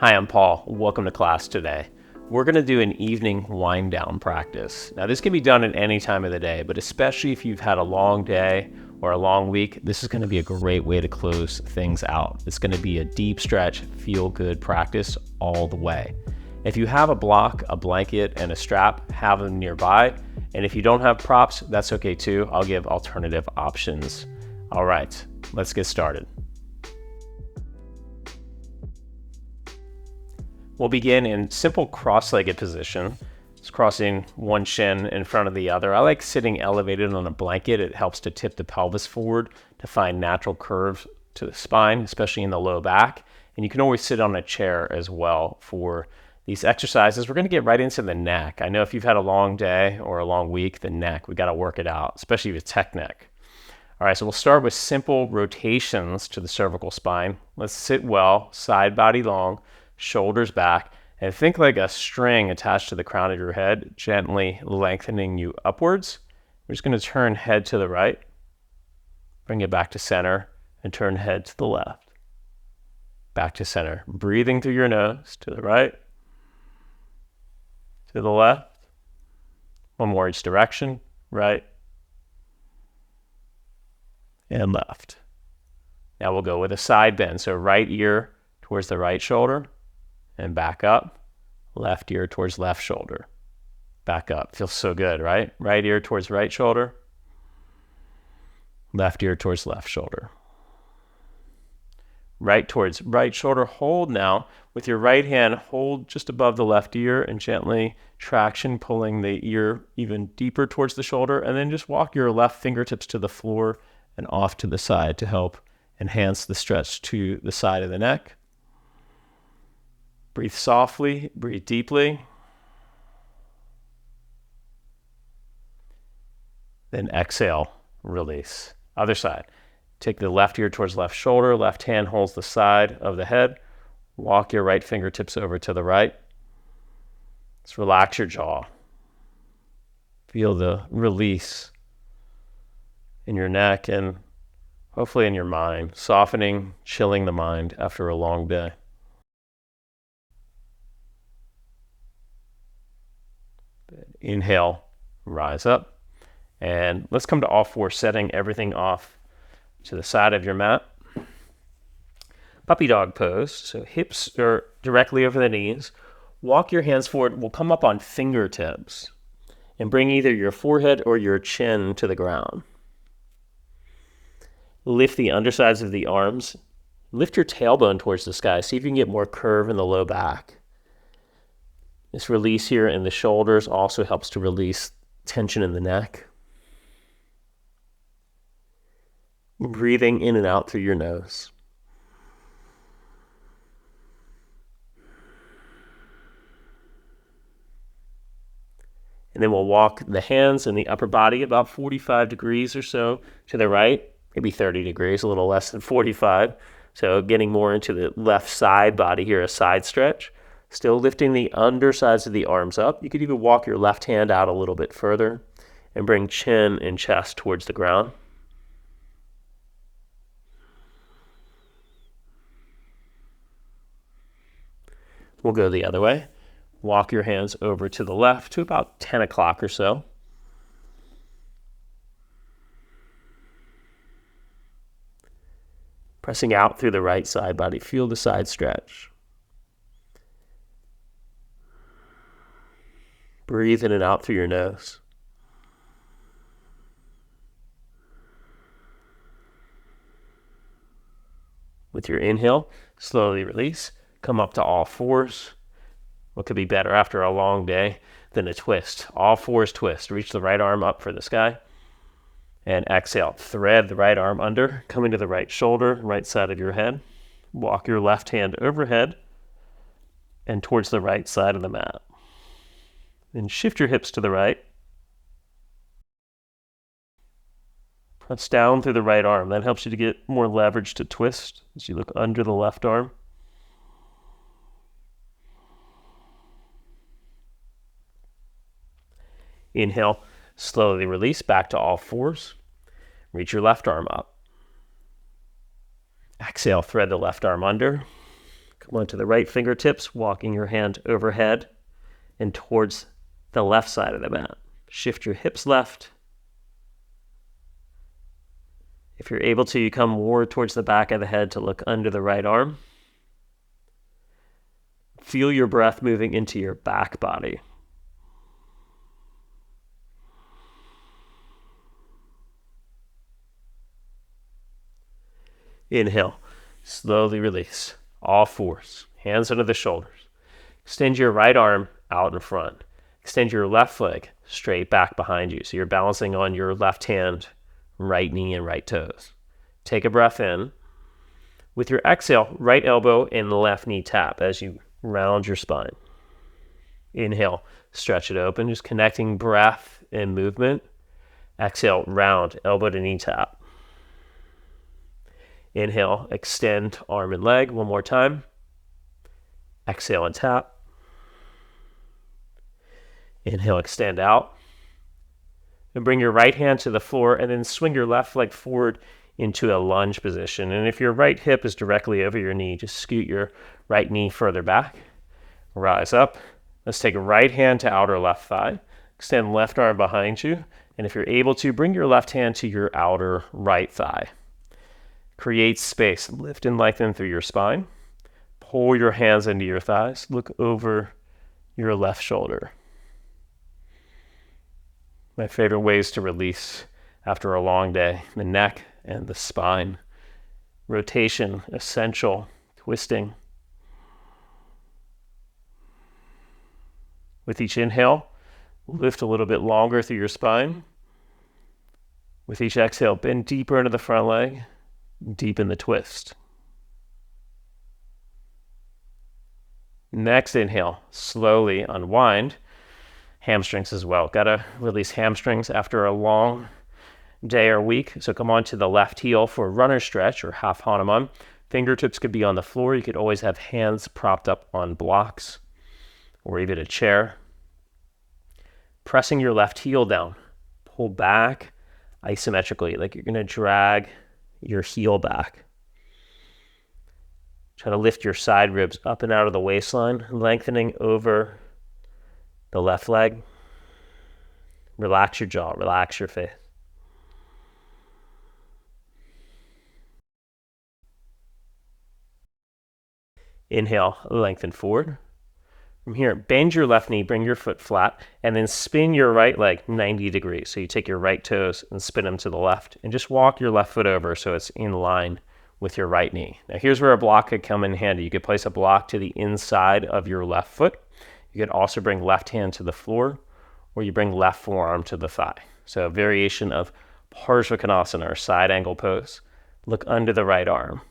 Hi, I'm Paul. Welcome to class today. We're going to do an evening wind down practice. Now, this can be done at any time of the day, but especially if you've had a long day or a long week, this is going to be a great way to close things out. It's going to be a deep stretch, feel good practice all the way. If you have a block, a blanket, and a strap, have them nearby. And if you don't have props, that's okay too. I'll give alternative options. All right, let's get started. We'll begin in simple cross-legged position. It's crossing one shin in front of the other. I like sitting elevated on a blanket. It helps to tip the pelvis forward to find natural curves to the spine, especially in the low back. And you can always sit on a chair as well for these exercises. We're going to get right into the neck. I know if you've had a long day or a long week, the neck, we got to work it out, especially with tech neck. All right, so we'll start with simple rotations to the cervical spine. Let's sit well, side body long, shoulders back, and think like a string attached to the crown of your head, gently lengthening you upwards. We're just going to turn head to the right, bring it back to center, and turn head to the left, back to center. Breathing through your nose, to the right, to the left. One more each direction, right and left. Now we'll go with a side bend. So right ear towards the right shoulder, and back up, left ear towards left shoulder, back up. Feels so good, right? Right ear towards right shoulder, left ear towards left shoulder. Right towards right shoulder, hold now. With your right hand, hold just above the left ear and gently traction, pulling the ear even deeper towards the shoulder, and then just walk your left fingertips to the floor and off to the side to help enhance the stretch to the side of the neck. Breathe softly, breathe deeply. Then exhale, release. Other side. Take the left ear towards left shoulder, left hand holds the side of the head. Walk your right fingertips over to the right. Let's relax your jaw. Feel the release in your neck and hopefully in your mind, softening, chilling the mind after a long day. Inhale, rise up, and let's come to all fours, setting everything off to the side of your mat. Puppy dog pose, so hips are directly over the knees. Walk your hands forward. We'll come up on fingertips and bring either your forehead or your chin to the ground. Lift the undersides of the arms. Lift your tailbone towards the sky. See if you can get more curve in the low back. This release here in the shoulders also helps to release tension in the neck. Breathing in and out through your nose. And then we'll walk the hands and the upper body about 45 degrees or so to the right, maybe 30 degrees, a little less than 45. So getting more into the left side body here, a side stretch. Still lifting the undersides of the arms up. You could even walk your left hand out a little bit further and bring chin and chest towards the ground. We'll go the other way. Walk your hands over to the left to about 10 o'clock or so. Pressing out through the right side body. Feel the side stretch. Breathe in and out through your nose. With your inhale, slowly release. Come up to all fours. What could be better after a long day than a twist? All fours twist. Reach the right arm up for the sky. And exhale. Thread the right arm under, coming to the right shoulder, right side of your head. Walk your left hand overhead and towards the right side of the mat. Then shift your hips to the right. Press down through the right arm. That helps you to get more leverage to twist as you look under the left arm. Inhale, slowly release back to all fours. Reach your left arm up. Exhale, thread the left arm under. Come onto the right fingertips, walking your hand overhead and towards the left side of the mat. Shift your hips left. If you're able to, you come more towards the back of the head to look under the right arm. Feel your breath moving into your back body. Inhale, slowly release. All fours, hands under the shoulders. Extend your right arm out in front. Extend your left leg straight back behind you. So you're balancing on your left hand, right knee, and right toes. Take a breath in. With your exhale, right elbow and left knee tap as you round your spine. Inhale, stretch it open, just connecting breath and movement. Exhale, round, elbow to knee tap. Inhale, extend arm and leg one more time. Exhale and tap. Inhale, extend out. And bring your right hand to the floor and then swing your left leg forward into a lunge position. And if your right hip is directly over your knee, just scoot your right knee further back. Rise up. Let's take right hand to outer left thigh. Extend left arm behind you. And if you're able to, bring your left hand to your outer right thigh. Create space. Lift and lengthen through your spine. Pull your hands into your thighs. Look over your left shoulder. My favorite ways to release after a long day, the neck and the spine. Rotation, essential, twisting. With each inhale, lift a little bit longer through your spine. With each exhale, bend deeper into the front leg, deepen the twist. Next inhale, slowly unwind. Hamstrings as well. Gotta release hamstrings after a long day or week. So come on to the left heel for a runner stretch or half Hanuman. Fingertips could be on the floor. You could always have hands propped up on blocks or even a chair. Pressing your left heel down. Pull back isometrically, like you're gonna drag your heel back. Try to lift your side ribs up and out of the waistline, lengthening over the left leg. Relax your jaw, relax your face. Inhale, lengthen forward. From here, bend your left knee, bring your foot flat, and then spin your right leg 90 degrees. So you take your right toes and spin them to the left, and just walk your left foot over so it's in line with your right knee. Now here's where a block could come in handy. You could place a block to the inside of your left foot. You could also bring left hand to the floor, or you bring left forearm to the thigh. So a variation of Parsvakonasana, or side angle pose. Look under the right arm.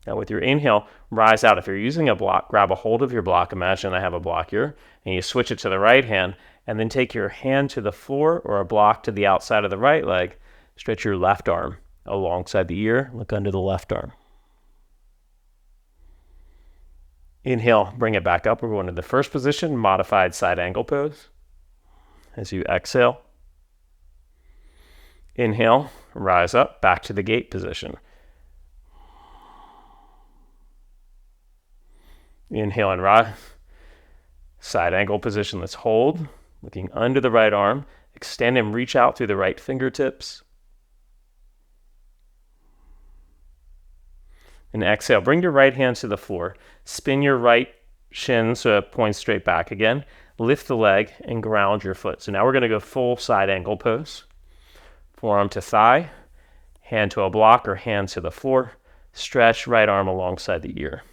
Now with your inhale, rise out. If you're using a block, grab a hold of your block. Imagine I have a block here, and you switch it to the right hand, and then take your hand to the floor or a block to the outside of the right leg. Stretch your left arm alongside the ear. Look under the left arm. Inhale, bring it back up. We're going to the first position, modified side angle pose. As you exhale, inhale, rise up, back to the gate position. Inhale and rise. Side angle position, let's hold. Looking under the right arm. Extend and reach out through the right fingertips. And exhale, bring your right hand to the floor. Spin your right shin so it points straight back again. Lift the leg and ground your foot. So now we're going to go full side angle pose. Forearm to thigh, hand to a block or hand to the floor. Stretch right arm alongside the ear.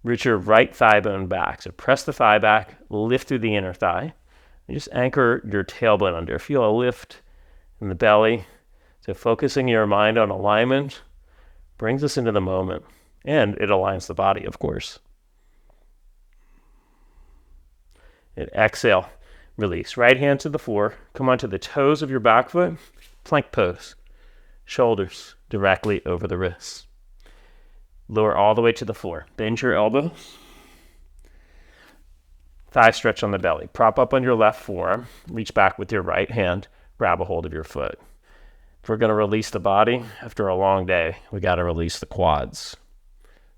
Root your right thigh bone back. So press the thigh back, lift through the inner thigh, and just anchor your tailbone under. Feel a lift in the belly. So focusing your mind on alignment brings us into the moment, and it aligns the body, of course. And exhale, release. Right hand to the floor. Come onto the toes of your back foot. Plank pose. Shoulders directly over the wrists. Lower all the way to the floor. Bend your elbows. Thigh stretch on the belly. Prop up on your left forearm. Reach back with your right hand. grab a hold of your foot. If we're going to release the body after a long day, we got to release the quads.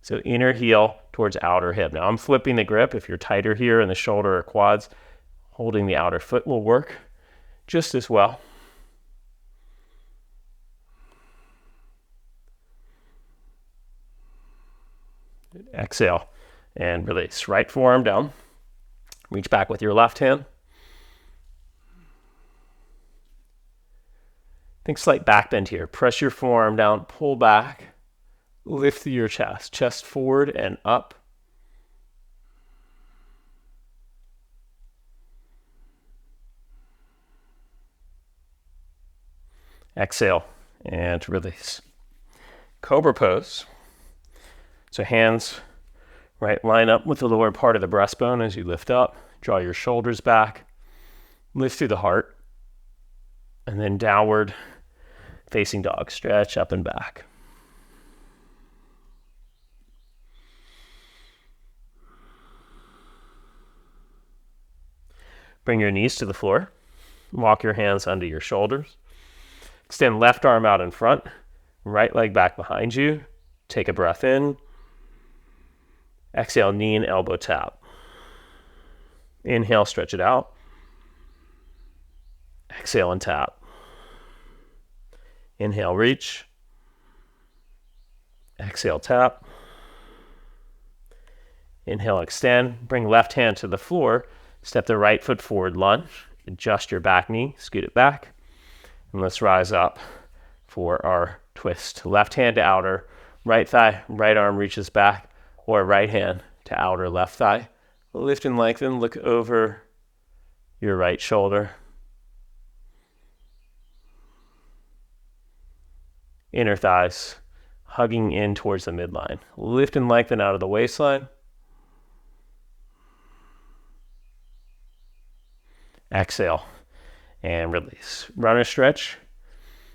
So inner heel towards outer hip. Now I'm flipping the grip. If you're tighter here in the shoulder or quads, holding the outer foot will work just as well. Exhale and release. Right forearm down. Reach back with your left hand. Think slight back bend here. Press your forearm down, pull back, lift through your chest. Chest forward and up. Exhale and release. Cobra pose. So hands right line up with the lower part of the breastbone as you lift up. Draw your shoulders back. Lift through the heart. And then downward facing dog. Stretch up and back. Bring your knees to the floor. Walk your hands under your shoulders. Extend left arm out in front. Right leg back behind you. Take a breath in. Exhale, knee and elbow tap. Inhale, stretch it out. Exhale and tap. Inhale, reach. Exhale, tap. Inhale, extend. Bring left hand to the floor. Step the right foot forward, lunge. Adjust your back knee, scoot it back. And let's rise up for our twist. Left hand to outer, right thigh, right arm reaches back, or right hand to outer left thigh. Lift and lengthen, look over your right shoulder. Inner thighs hugging in towards the midline. Lift and lengthen out of the waistline. Exhale and release. Runner stretch,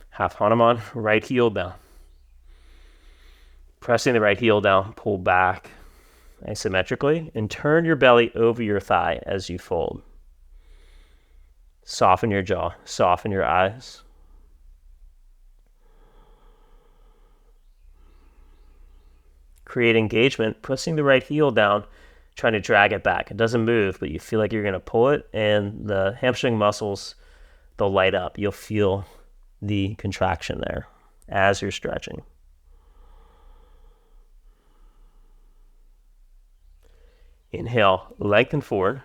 half Hanuman, right heel down. Pressing the right heel down, pull back isometrically and turn your belly over your thigh as you fold. Soften your jaw, soften your eyes. Create engagement, pressing the right heel down, trying to drag it back. It doesn't move, but you feel like you're going to pull it, and the hamstring muscles, they'll light up. You'll feel the contraction there as you're stretching. Inhale, lengthen forward,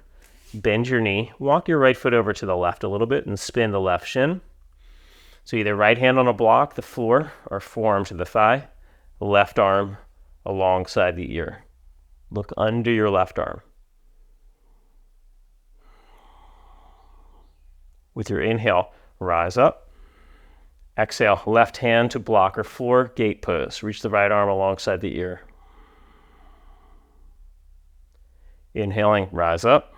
bend your knee, walk your right foot over to the left a little bit and spin the left shin. So either right hand on a block, the floor, or forearm to the thigh, left arm alongside the ear. Look under your left arm. With your inhale, rise up. Exhale, left hand to block or floor, gate pose. Reach the right arm alongside the ear. Inhaling, rise up.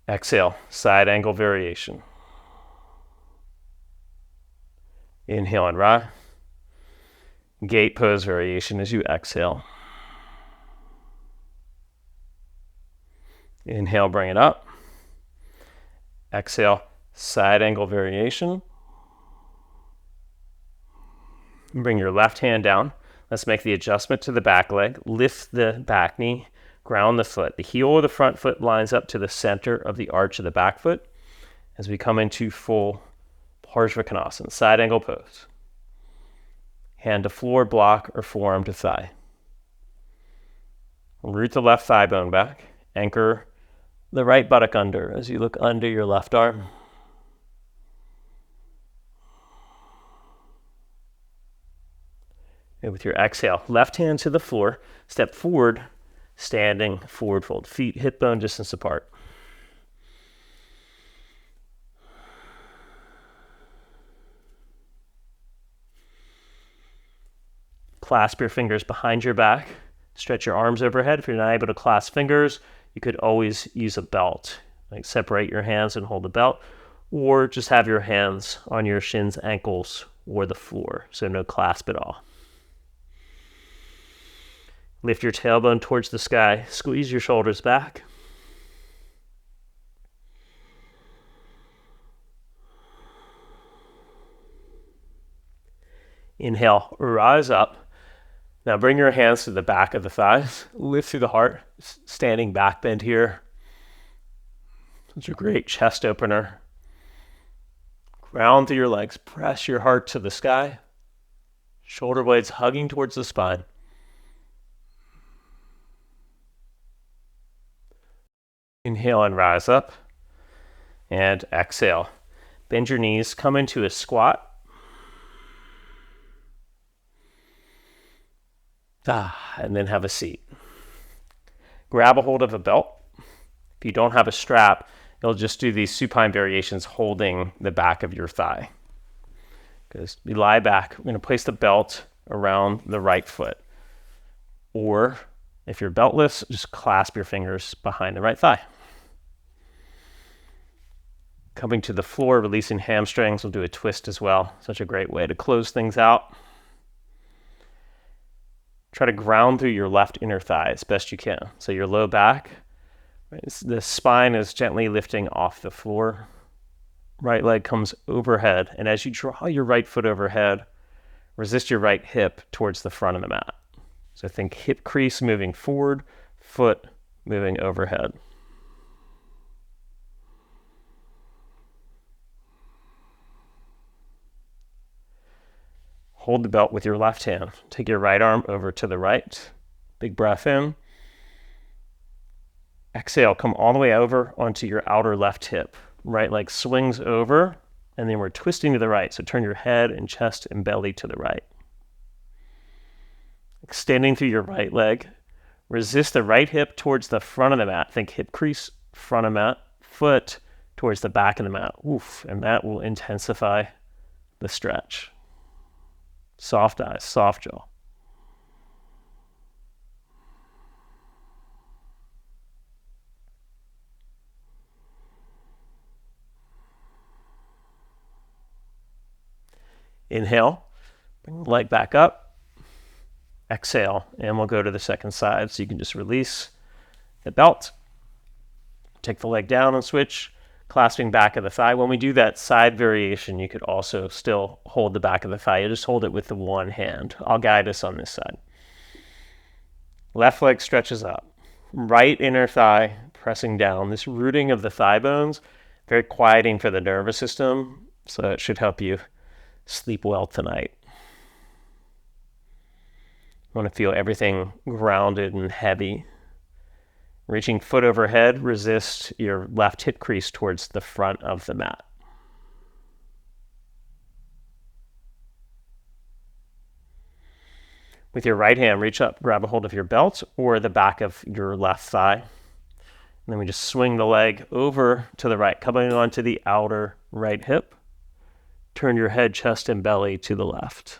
Exhale, side angle variation. Inhale and rise. Gate pose variation as you exhale. Inhale, bring it up. Exhale, side angle variation. Bring your left hand down. Let's make the adjustment to the back leg. Lift the back knee, ground the foot. The heel of the front foot lines up to the center of the arch of the back foot as we come into full Parsvakonasana, side angle pose. Hand to floor, block, or forearm to thigh. Root the left thigh bone back. Anchor the right buttock under as you look under your left arm. And with your exhale, left hand to the floor, step forward, standing forward fold. Feet hip bone distance apart. Clasp your fingers behind your back. Stretch your arms overhead. If you're not able to clasp fingers, you could always use a belt. Like separate your hands and hold the belt, or just have your hands on your shins, ankles, or the floor. So no clasp at all. Lift your tailbone towards the sky. Squeeze your shoulders back. Inhale, rise up. Now bring your hands to the back of the thighs. Lift through the heart, standing back bend here. Such a great chest opener. Ground through your legs. Press your heart to the sky. Shoulder blades hugging towards the spine. Inhale and rise up. And exhale. Bend your knees. Come into a squat. And then have a seat. Grab a hold of a belt. If you don't have a strap, you'll just do these supine variations holding the back of your thigh. Because you lie back, we're going to place the belt around the right foot. Or if you're beltless, just clasp your fingers behind the right thigh. Coming to the floor, releasing hamstrings. We'll do a twist as well. Such a great way to close things out. Try to ground through your left inner thigh as best you can. So your low back, the spine is gently lifting off the floor. Right leg comes overhead. And as you draw your right foot overhead, resist your right hip towards the front of the mat. So think hip crease moving forward, foot moving overhead. Hold the belt with your left hand. Take your right arm over to the right. Big breath in. Exhale, come all the way over onto your outer left hip. Right leg swings over, and then we're twisting to the right. So turn your head and chest and belly to the right. Extending through your right leg. Resist the right hip towards the front of the mat. Think hip crease, front of mat, foot towards the back of the mat. Oof, and that will intensify the stretch. Soft eyes, soft jaw. Inhale, bring the leg back up. Exhale, and we'll go to the second side. So you can just release the belt. Take the leg down and switch, clasping back of the thigh. When we do that side variation, you could also still hold the back of the thigh. You just hold it with the one hand. I'll guide us on this side. Left leg stretches up. Right inner thigh pressing down. This rooting of the thigh bones, very quieting for the nervous system. So it should help you sleep well tonight. You want to feel everything grounded and heavy. Reaching foot overhead, resist your left hip crease towards the front of the mat. With your right hand, reach up, grab a hold of your belt or the back of your left thigh. And then we just swing the leg over to the right, coming onto the outer right hip. Turn your head, chest, and belly to the left.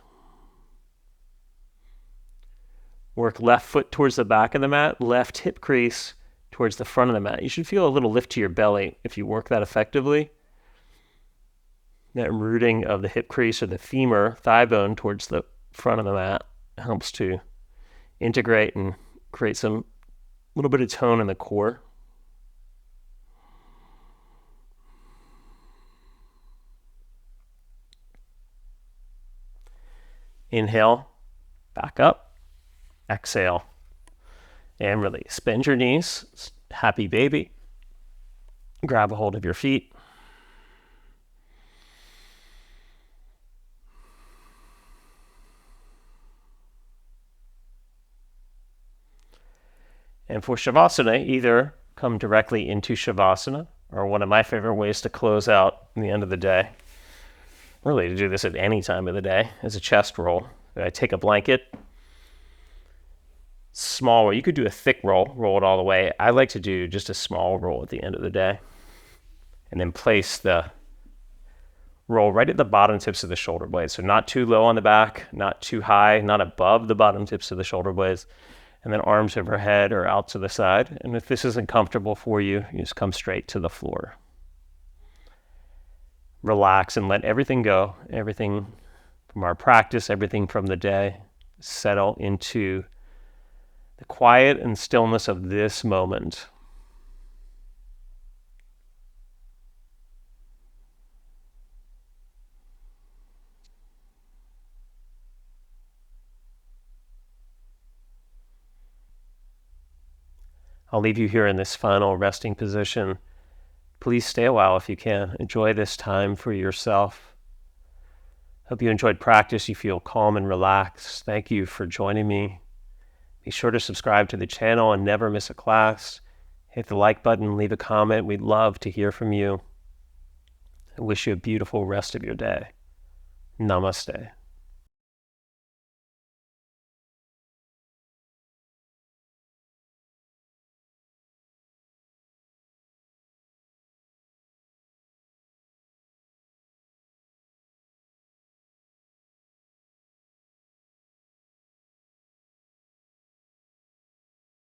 Work left foot towards the back of the mat, left hip crease towards the front of the mat. You should feel a little lift to your belly if you work that effectively. That rooting of the hip crease or the femur, thigh bone towards the front of the mat helps to integrate and create some little bit of tone in the core. Inhale, back up. Exhale and release. Bend your knees. Happy baby. Grab a hold of your feet. And for Shavasana, either come directly into Shavasana, or one of my favorite ways to close out the end of the day, really to do this at any time of the day, is a chest roll. I take a blanket, small roll. You could do a thick roll it all the way. I like to do just a small roll at the end of the day. And then place the roll right at the bottom tips of the shoulder blades. So not too low on the back, not too high, not above the bottom tips of the shoulder blades. And then arms overhead or out to the side. And if this isn't comfortable for you, you just come straight to the floor. Relax and let everything go. Everything from our practice, everything from the day, settle into the quiet and stillness of this moment. I'll leave you here in this final resting position. Please stay a while if you can. Enjoy this time for yourself. Hope you enjoyed practice. You feel calm and relaxed. Thank you for joining me. Be sure to subscribe to the channel and never miss a class. Hit the like button, leave a comment. We'd love to hear from you. I wish you a beautiful rest of your day. Namaste.